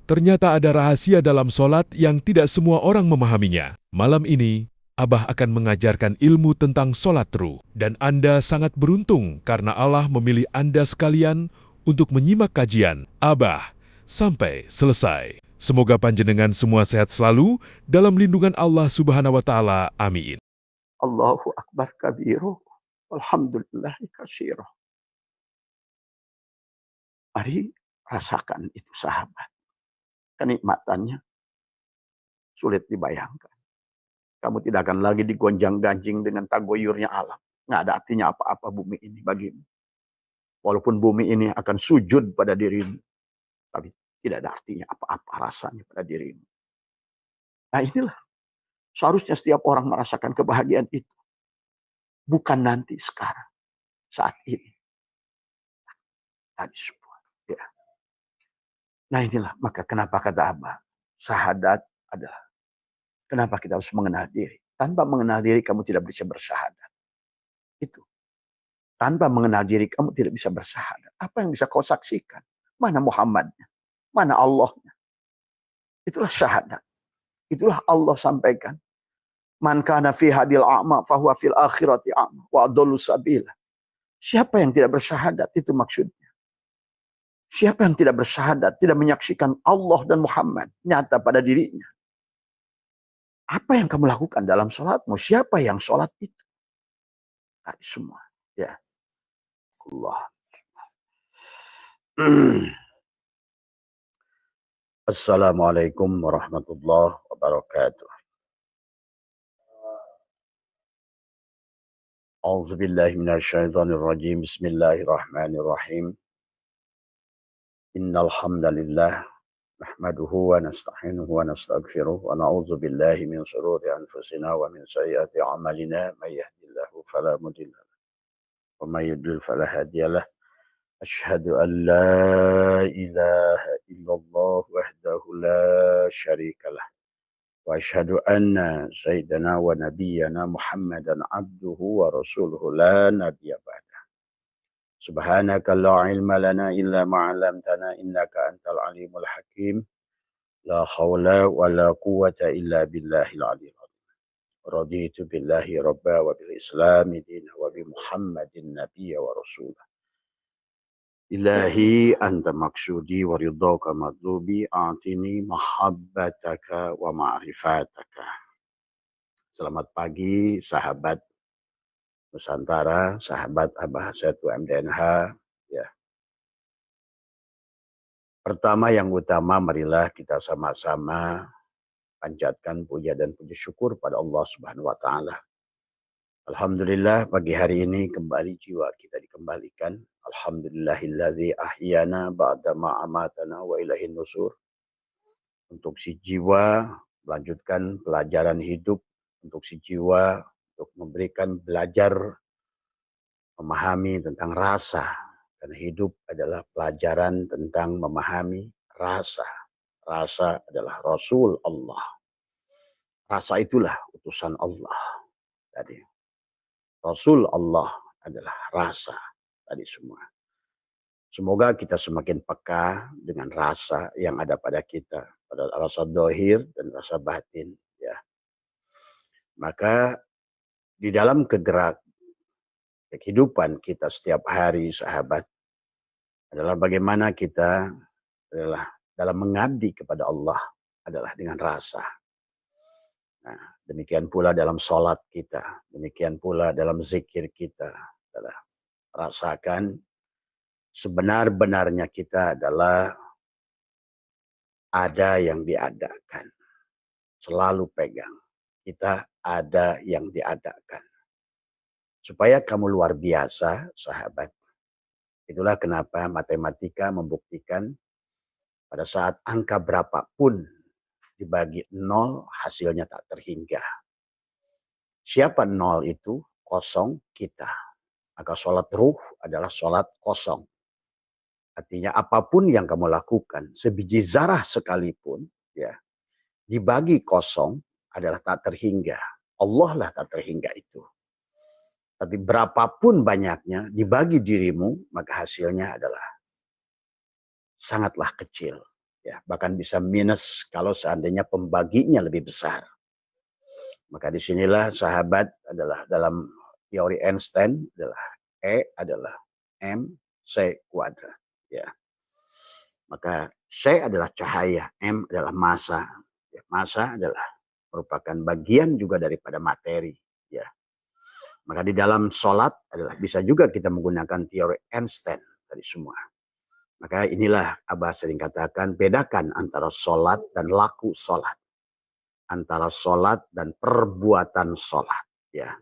Ternyata ada rahasia dalam solat yang tidak semua orang memahaminya. Malam ini, Abah akan mengajarkan ilmu tentang solat ruh. Dan Anda sangat beruntung karena Allah memilih Anda sekalian untuk menyimak kajian Abah sampai selesai. Semoga panjenengan semua sehat selalu dalam lindungan Allah Subhanahu wa Ta'ala. Amin. Allahu Akbar kabiru. Alhamdulillahi katsira. Mari rasakan itu sahabat. Kenikmatannya sulit dibayangkan. Kamu tidak akan lagi digonjang-ganjing dengan tagoyurnya alam. Nggak ada artinya apa-apa bumi ini bagimu. Walaupun bumi ini akan sujud pada dirimu. Tapi tidak ada artinya apa-apa rasanya pada dirimu. Nah inilah. Seharusnya setiap orang merasakan kebahagiaan itu. Bukan nanti, sekarang. Saat ini. Tadi semua. Ya. Nah inilah. Maka kenapa kata Abah. Syahadat adalah. Kenapa kita harus mengenal diri. Tanpa mengenal diri kamu tidak bisa bersyahadat. Itu. Tanpa mengenal diri kamu tidak bisa bersyahadat. Apa yang bisa kau saksikan? Mana Muhammadnya? Mana Allahnya? Itulah syahadat. Itulah Allah sampaikan. Man kana fi hadil a'ma fahuwa fil akhirati a'ma wa adallu sabila. Siapa yang tidak bersyahadat, itu maksudnya. Siapa yang tidak bersyahadat, tidak menyaksikan Allah dan Muhammad nyata pada dirinya. Apa yang kamu lakukan dalam sholatmu? Siapa yang sholat itu? Tadi semua. Ya. Allah. Assalamualaikum warahmatullahi wabarakatuh. A'udzu billahi minasyaitonir rajim. Bismillahirrahmanirrahim. Innal hamdalillah nahmaduhu wa nasta'inuhu wa nastaghfiruh wa na'udzu billahi min shururi anfusina wa min sayyiati a'malina may yahdihillahu fala mudilla lahu wa may yudlil fala hadiyalah. Asyhadu an la ilaha illallah wahdahu la syarikalah wa asyhadu anna sayyidana wa nabiyyana Muhammadan abduhu wa rasuluhu la nabiyya ba'da. Subhanaka la ilma lana illa ma 'allamtana innaka antal alimul hakim. La haula wa la quwwata illa billahil aliyyil azim. Raditu billahi rabba wa bil islami dinah wa bi Muhammadin nabiyya wa rasulah. Ilahi anta maksudi wa ridhaka madlubi atini mahabbataka wa ma'rifataka. Selamat pagi sahabat Nusantara, sahabat Abah Setu MDNH. Ya. Pertama yang utama, marilah kita sama-sama panjatkan puja dan puji syukur pada Allah Subhanahu wa Ta'ala. Alhamdulillah, pagi hari ini kembali jiwa kita dikembalikan. Alhamdulillahilladzi ahyana ba'da ma amatana wa ilaihin nusur. Untuk si jiwa melanjutkan pelajaran hidup, untuk si jiwa untuk memberikan belajar memahami tentang rasa. Karena hidup adalah pelajaran tentang memahami rasa. Rasa adalah Rasul Allah. Rasa itulah utusan Allah. Tadi Rasul Allah adalah rasa tadi semua. Semoga kita semakin peka dengan rasa yang ada pada kita, pada rasa dohir dan rasa batin. Ya. Maka di dalam kehidupan kita setiap hari, sahabat, adalah bagaimana kita adalah dalam mengabdi kepada Allah adalah dengan rasa. Nah, demikian pula dalam sholat kita, demikian pula dalam zikir kita, adalah rasakan sebenar-benarnya kita adalah ada yang diadakan. Selalu pegang, kita ada yang diadakan. Supaya kamu luar biasa, sahabat. Itulah kenapa matematika membuktikan pada saat angka berapapun dibagi 0, hasilnya tak terhingga. Siapa 0 itu? Kosong kita. Maka sholat ruh adalah sholat kosong. Artinya apapun yang kamu lakukan, sebiji zarah sekalipun, ya, dibagi kosong adalah tak terhingga. Allah lah tak terhingga itu. Tapi berapapun banyaknya dibagi dirimu, maka hasilnya adalah sangatlah kecil. Ya, bahkan bisa minus kalau seandainya pembaginya lebih besar. Maka disinilah sahabat adalah dalam teori Einstein adalah E adalah MC kuadrat. Ya. Maka C adalah cahaya, M adalah massa. Ya, massa adalah merupakan bagian juga daripada materi. Ya. Maka di dalam sholat adalah bisa juga kita menggunakan teori Einstein tadi semua. Maka inilah Abah sering katakan, bedakan antara sholat dan laku sholat. Antara sholat dan perbuatan sholat. Ya.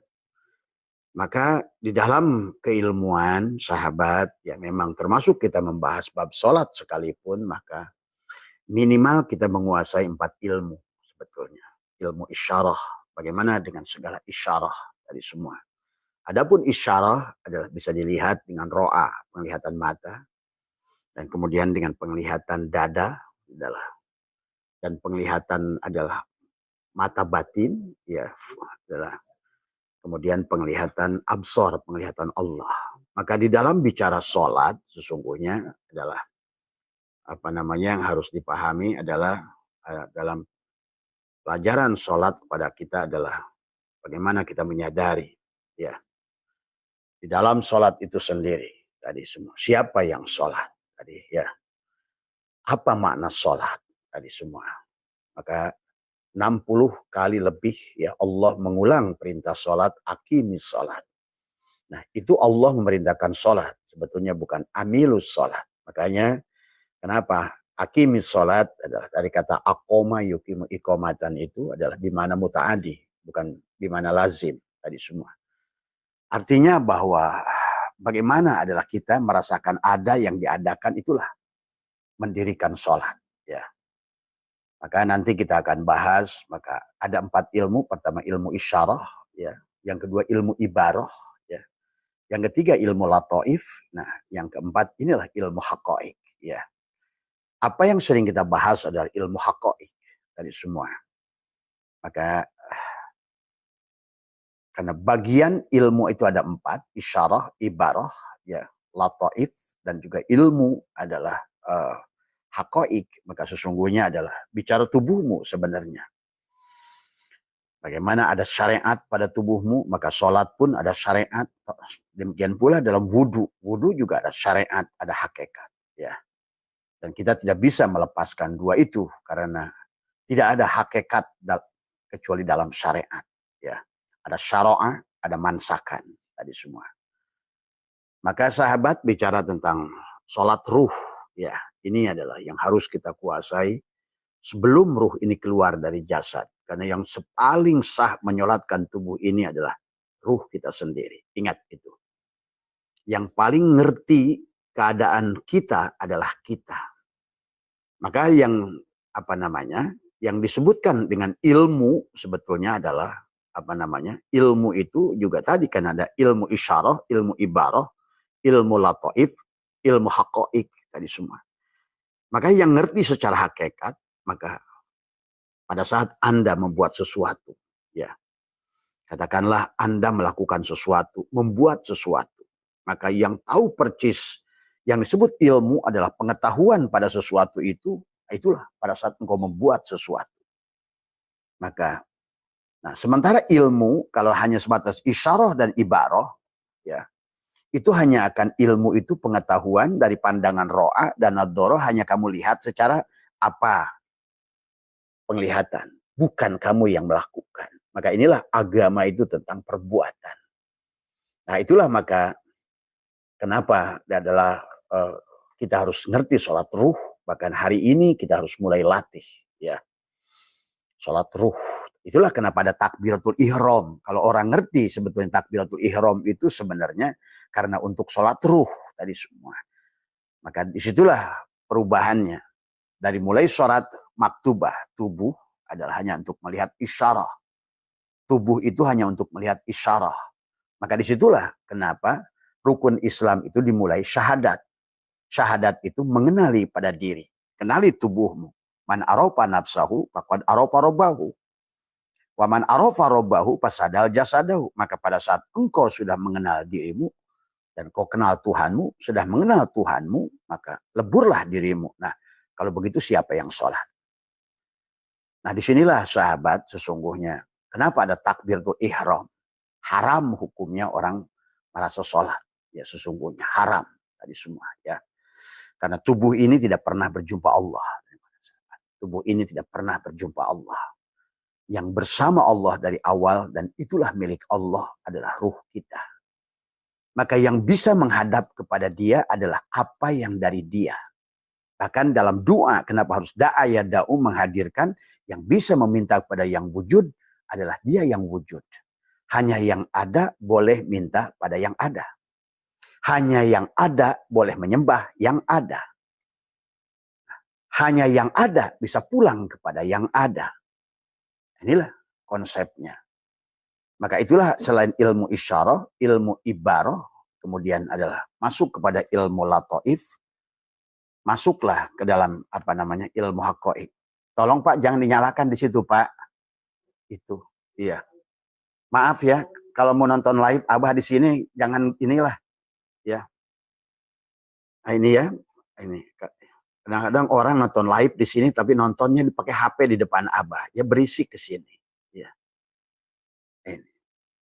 Maka di dalam keilmuan sahabat, ya memang termasuk kita membahas bab sholat sekalipun, maka minimal kita menguasai 4 ilmu sebetulnya. Ilmu isyarah, bagaimana dengan segala isyarah tadi semua. Adapun isyarah adalah bisa dilihat dengan ro'a, penglihatan mata, dan kemudian dengan penglihatan dada adalah, dan penglihatan adalah mata batin, ya adalah kemudian penglihatan absor, penglihatan Allah. Maka di dalam bicara sholat sesungguhnya adalah apa namanya yang harus dipahami adalah dalam pelajaran sholat kepada kita adalah bagaimana kita menyadari ya di dalam sholat itu sendiri tadi semua. Siapa yang sholat tadi ya? Apa makna sholat tadi semua? Maka 60 kali lebih ya Allah mengulang perintah sholat, aqimis sholat. Nah itu Allah memerintahkan sholat. Sebetulnya bukan amilus sholat. Makanya kenapa aqimis sholat adalah dari kata aqoma yukimu iqomatan itu adalah bimana muta'adi. Bukan bimana lazim tadi semua. Artinya bahwa bagaimana adalah kita merasakan ada yang diadakan itulah mendirikan sholat. Ya. Maka nanti kita akan bahas, maka ada 4 ilmu. Pertama ilmu isyarah, ya. Yang kedua ilmu ibarah, ya. Yang ketiga ilmu lataif. Nah, yang keempat inilah ilmu haqa'iq, ya. Apa yang sering kita bahas adalah ilmu haqa'iq dari semua. Maka karena bagian ilmu itu ada 4, isyarah, ibarah, ya, lataif, dan juga ilmu adalah haqa'iq, maka sesungguhnya adalah bicara tubuhmu sebenarnya. Bagaimana ada syariat pada tubuhmu, maka sholat pun ada syariat. Demikian pula dalam wudhu. Wudhu juga ada syariat, ada hakikat. Ya. Dan kita tidak bisa melepaskan dua itu karena tidak ada hakikat kecuali dalam syariat. Ya. Ada syara'ah, ada mansakan. Tadi semua. Maka sahabat bicara tentang sholat ruh. Ya, ini adalah yang harus kita kuasai sebelum ruh ini keluar dari jasad. Karena yang paling sah menyolatkan tubuh ini adalah ruh kita sendiri. Ingat itu. Yang paling ngerti keadaan kita adalah kita. Maka yang apa namanya? Yang disebutkan dengan ilmu sebetulnya adalah apa namanya? Ilmu itu juga tadi kan ada ilmu isyarah, ilmu ibarah, ilmu lataif, ilmu haqa'iq tadi semua. Maka yang ngerti secara hakikat, maka pada saat Anda membuat sesuatu, ya, katakanlah Anda melakukan sesuatu, membuat sesuatu, maka yang tahu percis yang disebut ilmu adalah pengetahuan pada sesuatu itu, itulah pada saat engkau membuat sesuatu. Maka, nah sementara ilmu kalau hanya sebatas isyarah dan ibarah, ya, itu hanya akan ilmu itu pengetahuan dari pandangan ro'a dan nadhara hanya kamu lihat secara apa? Penglihatan. Bukan kamu yang melakukan. Maka inilah agama itu tentang perbuatan. Nah itulah maka kenapa adalah kita harus ngerti sholat ruh. Bahkan hari ini kita harus mulai latih. Ya, sholat ruh. Itulah kenapa ada takbiratul ihram. Kalau orang ngerti sebetulnya takbiratul ihram itu sebenarnya karena untuk sholat ruh tadi semua. Maka disitulah perubahannya. Dari mulai sholat maktubah, tubuh adalah hanya untuk melihat isyarah. Tubuh itu hanya untuk melihat isyarah. Maka disitulah kenapa rukun Islam itu dimulai syahadat. Syahadat itu mengenali pada diri. Kenali tubuhmu. Man arafa nafsahu, faqad arafa robbahu. Wa man arafa robbahu, fasadal jasadahu. Maka pada saat engkau sudah mengenal dirimu, dan kau kenal Tuhanmu, sudah mengenal Tuhanmu, maka leburlah dirimu. Nah, Kalau begitu siapa yang sholat? Nah disinilah sahabat sesungguhnya. Kenapa ada takbiratul ihram? Haram hukumnya orang merasa sholat. Ya sesungguhnya haram tadi semua ya. Karena tubuh ini tidak pernah berjumpa Allah. Tubuh ini tidak pernah berjumpa Allah. Yang bersama Allah dari awal dan itulah milik Allah adalah ruh kita. Maka yang bisa menghadap kepada dia adalah apa yang dari dia. Bahkan dalam doa, kenapa harus da'a ya da'u menghadirkan yang bisa meminta kepada yang wujud adalah dia yang wujud. Hanya yang ada boleh minta pada yang ada. Hanya yang ada boleh menyembah yang ada. Hanya yang ada bisa pulang kepada yang ada. Inilah konsepnya. Maka itulah selain ilmu isyarah, ilmu ibarah, kemudian adalah masuk kepada ilmu lataif, masuklah ke dalam ilmu haqaiq. Tolong Pak jangan dinyalakan di situ Pak. Itu, iya. Maaf ya, kalau mau nonton live Abah di sini jangan inilah, ya. Nah, ini ya, ini. Kadang-kadang orang nonton live di sini tapi nontonnya dipakai HP di depan Abah, ya berisik ke sini, ya. Ini.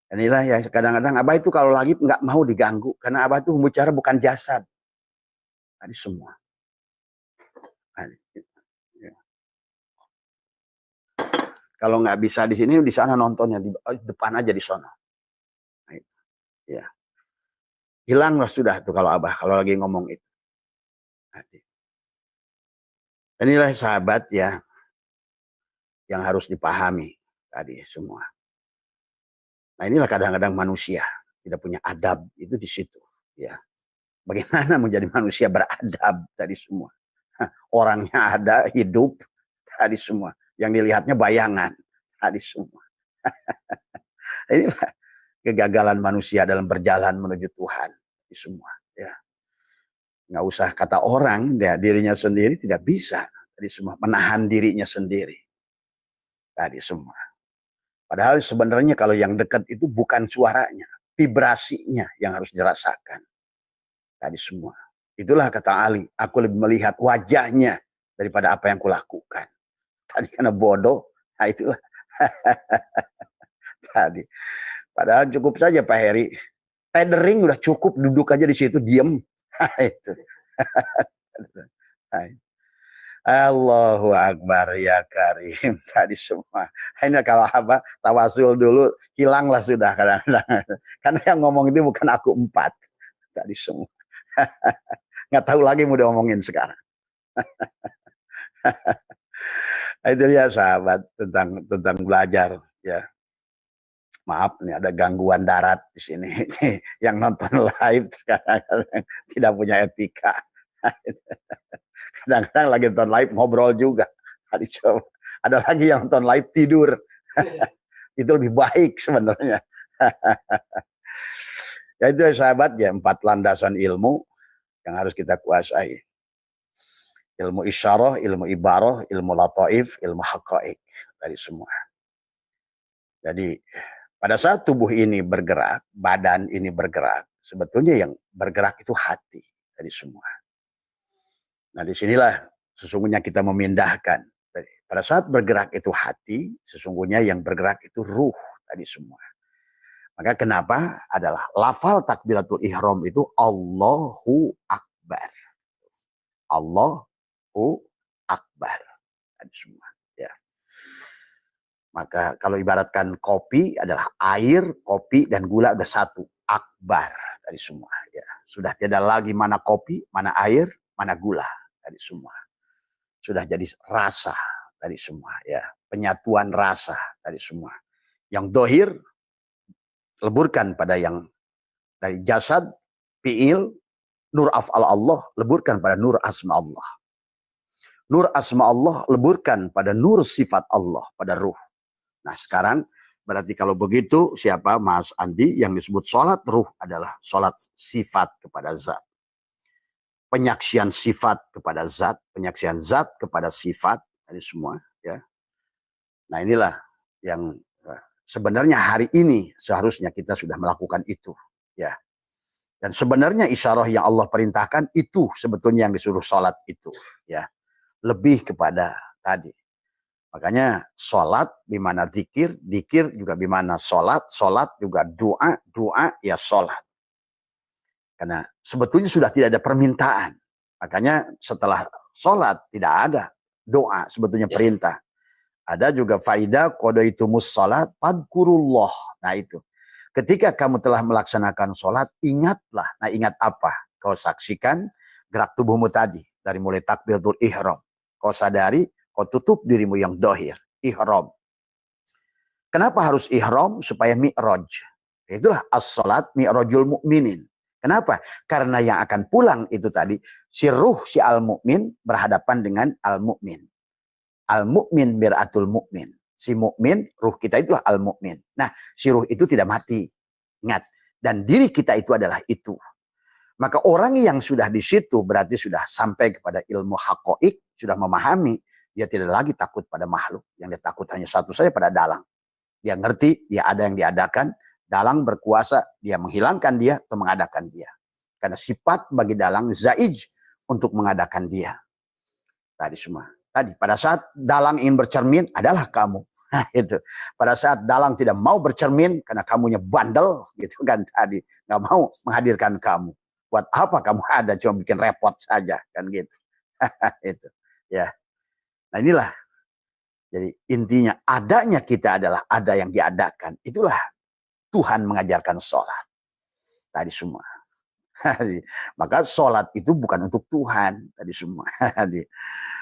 Inilah ya kadang-kadang Abah itu kalau lagi nggak mau diganggu karena Abah itu bicara bukan jasad. Tadi semua. Ya. Kalau nggak bisa di sini di sana nontonnya di depan aja di sana. Nah, ya. Hilanglah sudah tuh kalau Abah kalau lagi ngomong itu. Inilah sahabat ya yang harus dipahami tadi semua. Nah inilah kadang-kadang manusia tidak punya adab itu di situ ya. Bagaimana menjadi manusia beradab tadi semua. Orangnya ada hidup tadi semua. Yang dilihatnya bayangan tadi semua. Inilah kegagalan manusia dalam berjalan menuju Tuhan tadi semua ya. Nggak usah kata orang, ya, dirinya sendiri tidak bisa tadi semua menahan dirinya sendiri tadi semua. Padahal sebenarnya kalau yang dekat itu bukan suaranya, vibrasinya yang harus dirasakan. Tadi semua. Itulah kata Ali, aku lebih melihat wajahnya daripada apa yang kulakukan. Tadi karena bodoh, nah itulah. Tadi. Padahal cukup saja Pak Heri. Tethering udah cukup, duduk aja di situ, diem. Itu. Allahu Akbar ya Karim tadi semua. Ini kalau apa tawasul dulu hilanglah sudah kadang-kadang. Karena yang ngomong itu bukan aku empat tadi semua. Nggak tahu lagi mau diomongin sekarang. Itu ya sahabat tentang belajar ya. Maaf nih ada gangguan darat di sini. Yang nonton live kadang-kadang tidak punya etika. Kadang-kadang lagi nonton live ngobrol juga. Ada lagi yang nonton live tidur. Itu lebih baik sebenarnya. Ya itu sahabat ya 4 landasan ilmu yang harus kita kuasai. Ilmu isyarah, ilmu ibarah, ilmu lataif, ilmu haqaiq. Tadi semua. Jadi pada saat tubuh ini bergerak, badan ini bergerak, sebetulnya yang bergerak itu hati. Tadi semua. Nah disinilah sesungguhnya kita memindahkan. Pada saat bergerak itu hati, sesungguhnya yang bergerak itu ruh tadi semua. Maka kenapa adalah lafal takbiratul ihram itu Allahu Akbar. Allahu Akbar. Tadi semua. Ya. Maka kalau ibaratkan kopi adalah air, kopi, dan gula udah satu. Akbar tadi semua. Ya. Sudah tidak lagi mana kopi, mana air, mana gula. Tadi semua sudah jadi rasa tadi semua ya, penyatuan rasa tadi semua. Yang dohir leburkan pada yang dari jasad, fiil, nur af'al Allah leburkan pada nur asma Allah. Nur asma Allah leburkan pada nur sifat Allah, pada ruh. Nah sekarang berarti kalau begitu siapa Mas Andi yang disebut sholat ruh adalah sholat sifat kepada zat. Penyaksian sifat kepada zat, penyaksian zat kepada sifat, ini semua ya. Nah inilah yang sebenarnya hari ini seharusnya kita sudah melakukan itu ya. Dan sebenarnya isyarah yang Allah perintahkan itu sebetulnya yang disuruh sholat itu ya. lebih kepada tadi. Makanya sholat bimana zikir, zikir juga bimana sholat, sholat juga doa, doa ya sholat. Karena sebetulnya sudah tidak ada permintaan. Makanya setelah sholat tidak ada doa, sebetulnya perintah. Ada juga faidah qadaitumus sholat fadkurullah. Nah itu. Ketika kamu telah melaksanakan sholat, ingatlah. Nah ingat apa? Kau saksikan gerak tubuhmu tadi. Dari mulai takbiratul ihram. Kau sadari, kau tutup dirimu yang dohir. Ihram. Kenapa harus ihram? Supaya mi'raj. Itulah as-sholat mi'rajul mu'minin. Kenapa? Karena yang akan pulang itu tadi, si ruh si al-mu'min berhadapan dengan al-mu'min. Al-mu'min mir'atul mu'min. Si mu'min, ruh kita itulah al-mu'min. Nah, si ruh itu tidak mati. Ingat. Dan diri kita itu adalah itu. Maka orang yang sudah di situ berarti sudah sampai kepada ilmu haqa'iq, sudah memahami, dia tidak lagi takut pada makhluk. Yang dia takut hanya satu saja pada dalang. Dia ngerti, dia ada yang diadakan, dalang berkuasa, dia menghilangkan dia atau mengadakan dia. Karena sifat bagi dalang zaij untuk mengadakan dia. Tadi semua. Tadi pada saat dalang ingin bercermin adalah kamu. Nah, itu. Pada saat dalang tidak mau bercermin karena kamunya bandel gitu kan tadi, nggak mau menghadirkan kamu. Buat apa kamu ada, cuma bikin repot saja kan gitu. Itu. Ya. Nah, inilah. Jadi intinya adanya kita adalah ada yang diadakan. Itulah Tuhan mengajarkan sholat. Tadi semua. Maka sholat itu bukan untuk Tuhan. Tadi semua.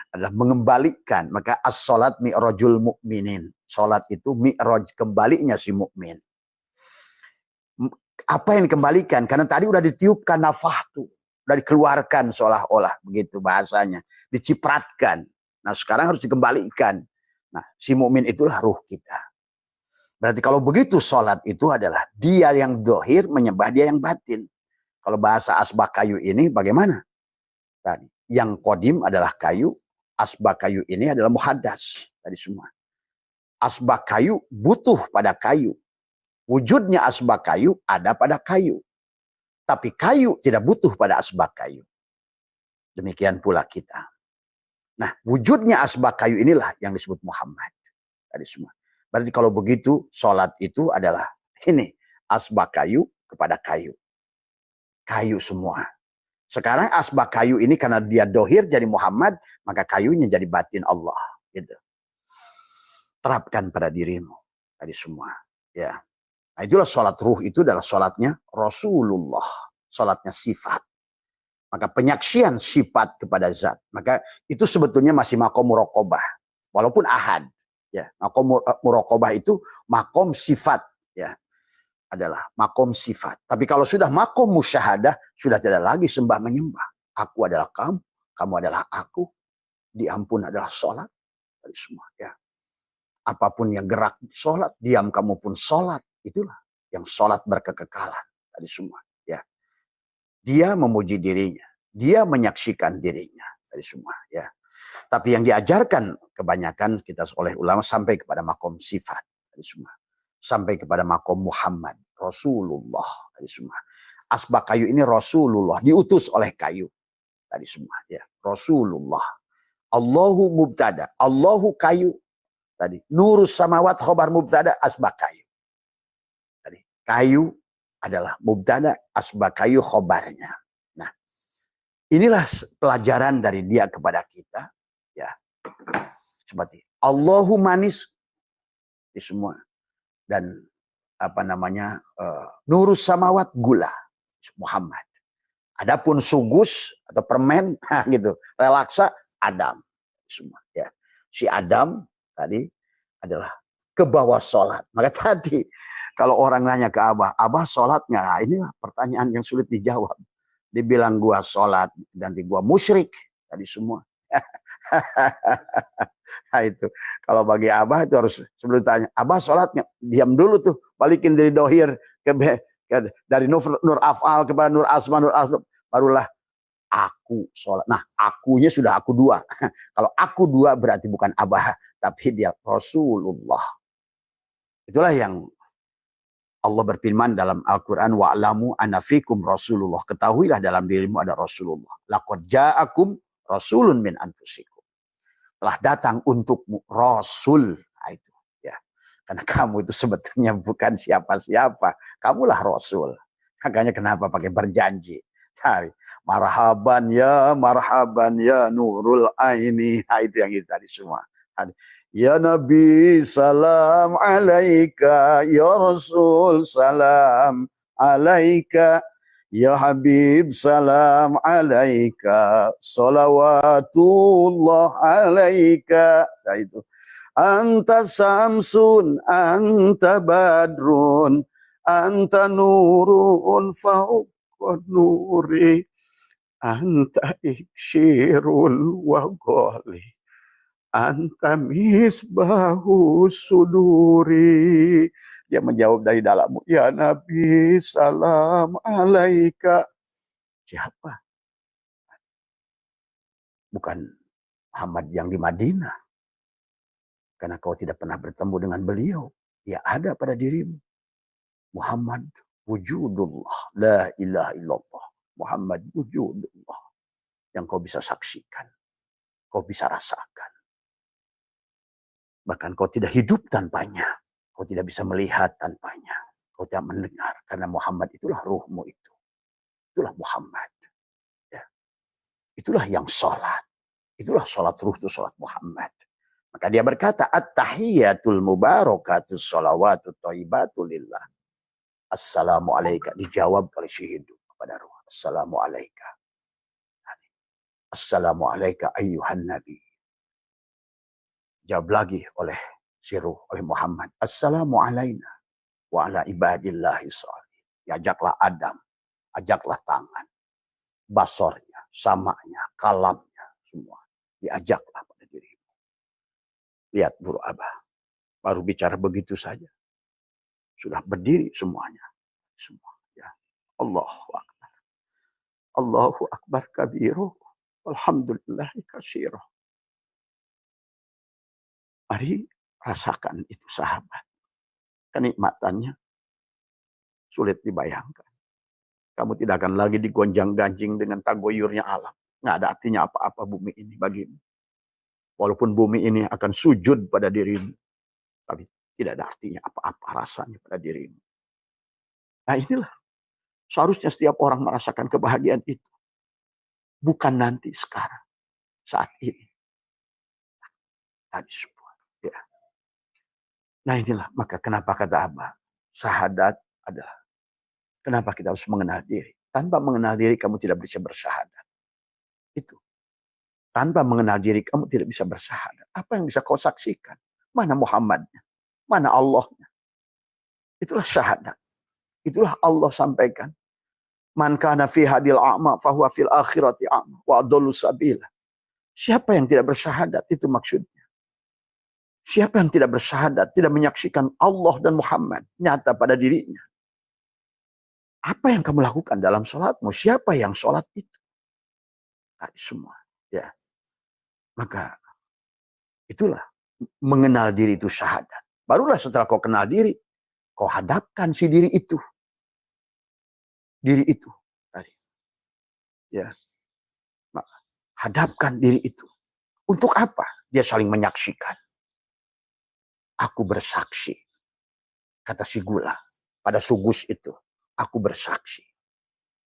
Adalah mengembalikan. Maka as-sholat mi'rajul mu'minin. Sholat itu mi'raj, kembalinya si mukmin. Apa yang dikembalikan? Karena tadi udah ditiupkan nafahtu. Udah dikeluarkan seolah-olah. Begitu bahasanya. Dicipratkan. Nah sekarang harus dikembalikan. Nah si mukmin itulah ruh kita. Berarti kalau begitu sholat itu adalah dia yang dohir menyembah dia yang batin. Kalau bahasa asbak kayu ini bagaimana? Tadi yang kodim adalah kayu. Asbak kayu ini adalah muhaddas. Tadi semua. Asbak kayu butuh pada kayu. Wujudnya asbak kayu ada pada kayu. Tapi kayu tidak butuh pada asbak kayu. Demikian pula kita. Nah, wujudnya asbak kayu inilah yang disebut Muhammad. Tadi semua. Berarti kalau begitu, sholat itu adalah ini. Asbak kayu kepada kayu. Kayu semua. Sekarang asbak kayu ini karena dia dohir jadi Muhammad, maka kayunya jadi batin Allah. Gitu. Terapkan pada dirimu. Tadi semua. Ya. Nah itulah sholat ruh itu adalah sholatnya Rasulullah. Sholatnya sifat. Maka penyaksian sifat kepada zat. Maka itu sebetulnya masih makom muraqabah. Walaupun ahad. Ya, makom muraqabah itu makom sifat. Ya, adalah makom sifat. Tapi kalau sudah makom musyahadah, sudah tidak lagi sembah menyembah. Aku adalah kamu, kamu adalah aku. Diampun adalah sholat. Dari semua. Ya. Apapun yang gerak sholat, diam kamu pun sholat. Itulah yang sholat berkekekalan. Tadi semua. Ya. Dia memuji dirinya. Dia menyaksikan dirinya. Dari semua. Ya. Tapi yang diajarkan kebanyakan kita oleh ulama sampai kepada makom sifat. Dari semua. Sampai kepada makom Muhammad. Rasulullah. Tadi semua. Asbak kayu ini Rasulullah. Diutus oleh kayu. Tadi semua. Ya. Rasulullah. Allahu mubtada. Allahu kayu. Tadi. Nurus samawat khobar mubtada asbak kayu. Tadi. Kayu adalah mubtada, asbak kayu khobarnya. Nah, inilah pelajaran dari dia kepada kita. Ya, seperti Allahu manis di semua dan apa namanya nurus samawat gula Muhammad. Adapun sugus atau permen gitu relaksa Adam semua. Ya, si Adam tadi adalah ke bawah sholat. Maka tadi kalau orang nanya ke Abah, Abah sholatnya? Nah, inilah pertanyaan yang sulit dijawab. Dibilang gua sholat, nanti gua musyrik. Tadi semua. Nah itu. Kalau bagi Abah itu harus sebelum tanya, Abah sholatnya? Diam dulu tuh. Balikin dari dohir. Dari nur af'al kepada nur asma, nur asma. Barulah aku sholat. Nah akunya sudah aku dua. Kalau aku dua berarti bukan Abah. Tapi dia Rasulullah. Itulah yang Allah berfirman dalam Al-Quran, wa'lamu anna fikum Rasulullah. Ketahuilah dalam dirimu ada Rasulullah. Laqad ja'akum rasulun min anfusikum. telah datang untukmu Rasul. Nah, itu ya. Karena kamu itu sebetulnya bukan siapa-siapa. Kamulah Rasul. Makanya kenapa pakai berjanji? Cari marhaban ya nurul aini. Nah, itu yang itu tadi semua. Ya Nabi salam alaika, ya Rasul salam alaika, ya Habib salam alaika, salawatullah alaika. Nah, itu. Anta samsun, anta badrun, anta nurun fauqa nuri, anta ikshirun wa ghali, anta misbahu suduri. Dia menjawab dari dalammu, ya Nabi salam alaika. Siapa? Bukan Muhammad yang di Madinah. Karena kau tidak pernah bertemu dengan beliau. Dia ada pada dirimu. Muhammad wujudullah. La ilaha illallah. Muhammad wujudullah. Yang kau bisa saksikan. Kau bisa rasakan. Bahkan kau tidak hidup tanpanya. Kau tidak bisa melihat tanpanya. Kau tidak mendengar. Karena Muhammad itulah ruhmu itu. Itulah Muhammad. Ya. Itulah yang sholat. Itulah sholat ruh itu sholat Muhammad. Maka dia berkata, at-tahiyyatul mubarakatus sholawatut thayyibatu lillah. Assalamu alaika. Dijawab oleh si hidup kepada ruh. Assalamu alaika. Assalamu alaika ayyuhan nabi. Jawab lagi oleh si ruh, oleh Muhammad. Assalamu alaina wa ala ibadillahi sholihin. Ajaklah Adam. Ajaklah tangan. Basornya, samanya, kalamnya. Semua. Diajaklah pada dirimu. Lihat Guru Abah. Baru bicara begitu saja. Sudah berdiri semuanya. Semua. Ya. Allahu Akbar. Allahu Akbar kabiru. Alhamdulillahi katsiru. Mari rasakan itu sahabat. Kenikmatannya sulit dibayangkan. Kamu tidak akan lagi digonjang-ganjing dengan tagoyurnya alam. Nggak ada artinya apa-apa bumi ini bagimu. Walaupun bumi ini akan sujud pada dirimu. Tapi tidak ada artinya apa-apa rasanya pada dirimu. Nah inilah. Seharusnya setiap orang merasakan kebahagiaan itu. Bukan nanti, sekarang. Saat ini. Tadi semua. Ya. Nah inilah. Maka kenapa kata Abah. Syahadat adalah. Kenapa kita harus mengenal diri. Tanpa mengenal diri kamu tidak bisa bersyahadat. Itu. Tanpa mengenal diri kamu tidak bisa bersyahadat. Apa yang bisa kau saksikan? Mana Muhammadnya? Mana Allahnya? Itulah syahadat. Itulah Allah sampaikan. Man kana fi hadil a'ma fahuwa fil akhirati a'ma wa adallu sabila. Siapa yang tidak bersyahadat? Itu maksudnya. Siapa yang tidak bersyahadat, tidak menyaksikan Allah dan Muhammad nyata pada dirinya. Apa yang kamu lakukan dalam sholatmu? Siapa yang sholat itu? Tadi semua. Ya. Maka itulah mengenal diri itu syahadat. Barulah setelah kau kenal diri, kau hadapkan si diri itu. Diri itu tadi. Ya. Hadapkan diri itu. Untuk apa? Dia saling menyaksikan. Aku bersaksi. Kata si gula pada sugus itu. Aku bersaksi.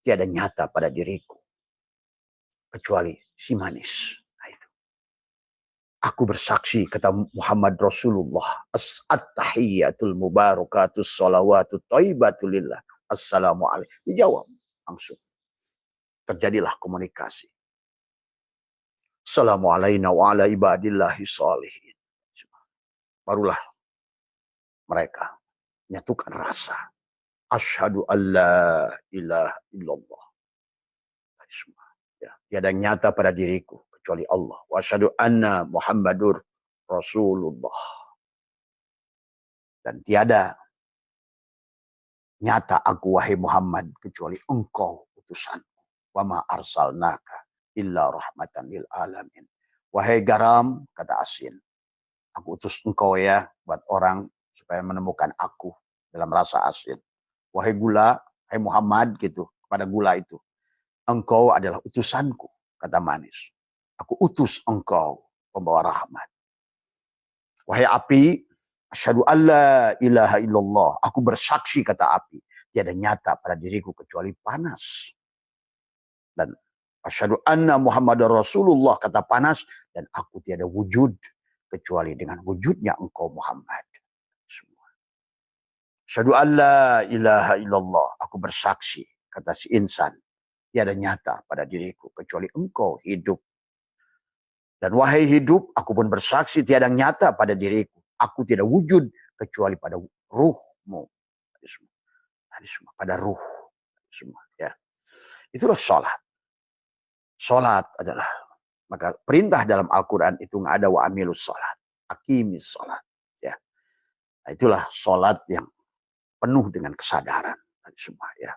Tiada nyata pada diriku. Kecuali si manis. Nah itu. Aku bersaksi, kata Muhammad Rasulullah. At-tahiyyatul mubarakatus sholawatut thayyibatu lillah. Assalamualaikum. Dijawab langsung. Terjadilah komunikasi. Assalamualaikum wa ala ibadillahi sholihin. Barulah mereka nyatukan rasa. Asyhadu an la ilaha illallah. Ya, tiada nyata pada diriku kecuali Allah. Wa asyhadu anna Muhammadur Rasulullah. Dan tiada nyata aku wahai Muhammad kecuali engkau utusanku. Wa ma arsalnaka illa rahmatan lil alamin. Wahai garam, kata asin, aku utus engkau ya buat orang supaya menemukan aku dalam rasa asin. Wahai gula, hai Muhammad gitu, kepada gula itu. Engkau adalah utusanku, kata manis. Aku utus engkau pembawa rahmat. Wahai api, asyhadu alla ilaha illallah. Aku bersaksi, kata api, tiada nyata pada diriku kecuali panas. Dan asyhadu anna Muhammadar Rasulullah, kata panas, dan aku tiada wujud kecuali dengan wujudnya engkau Muhammad. Semua. Asyhadu alla ilaha illallah. Aku bersaksi, kata si insan, tiada nyata pada diriku kecuali engkau hidup. Dan wahai hidup, aku pun bersaksi tiada nyata pada diriku. Aku tidak wujud kecuali pada ruhmu. Pada ruh. Semua, ya. Itulah sholat. Sholat adalah, maka perintah dalam Al-Quran itu nggak ada wa amilus sholat. Aqimis sholat. Ya. Nah, itulah sholat yang penuh dengan kesadaran. Semua, ya.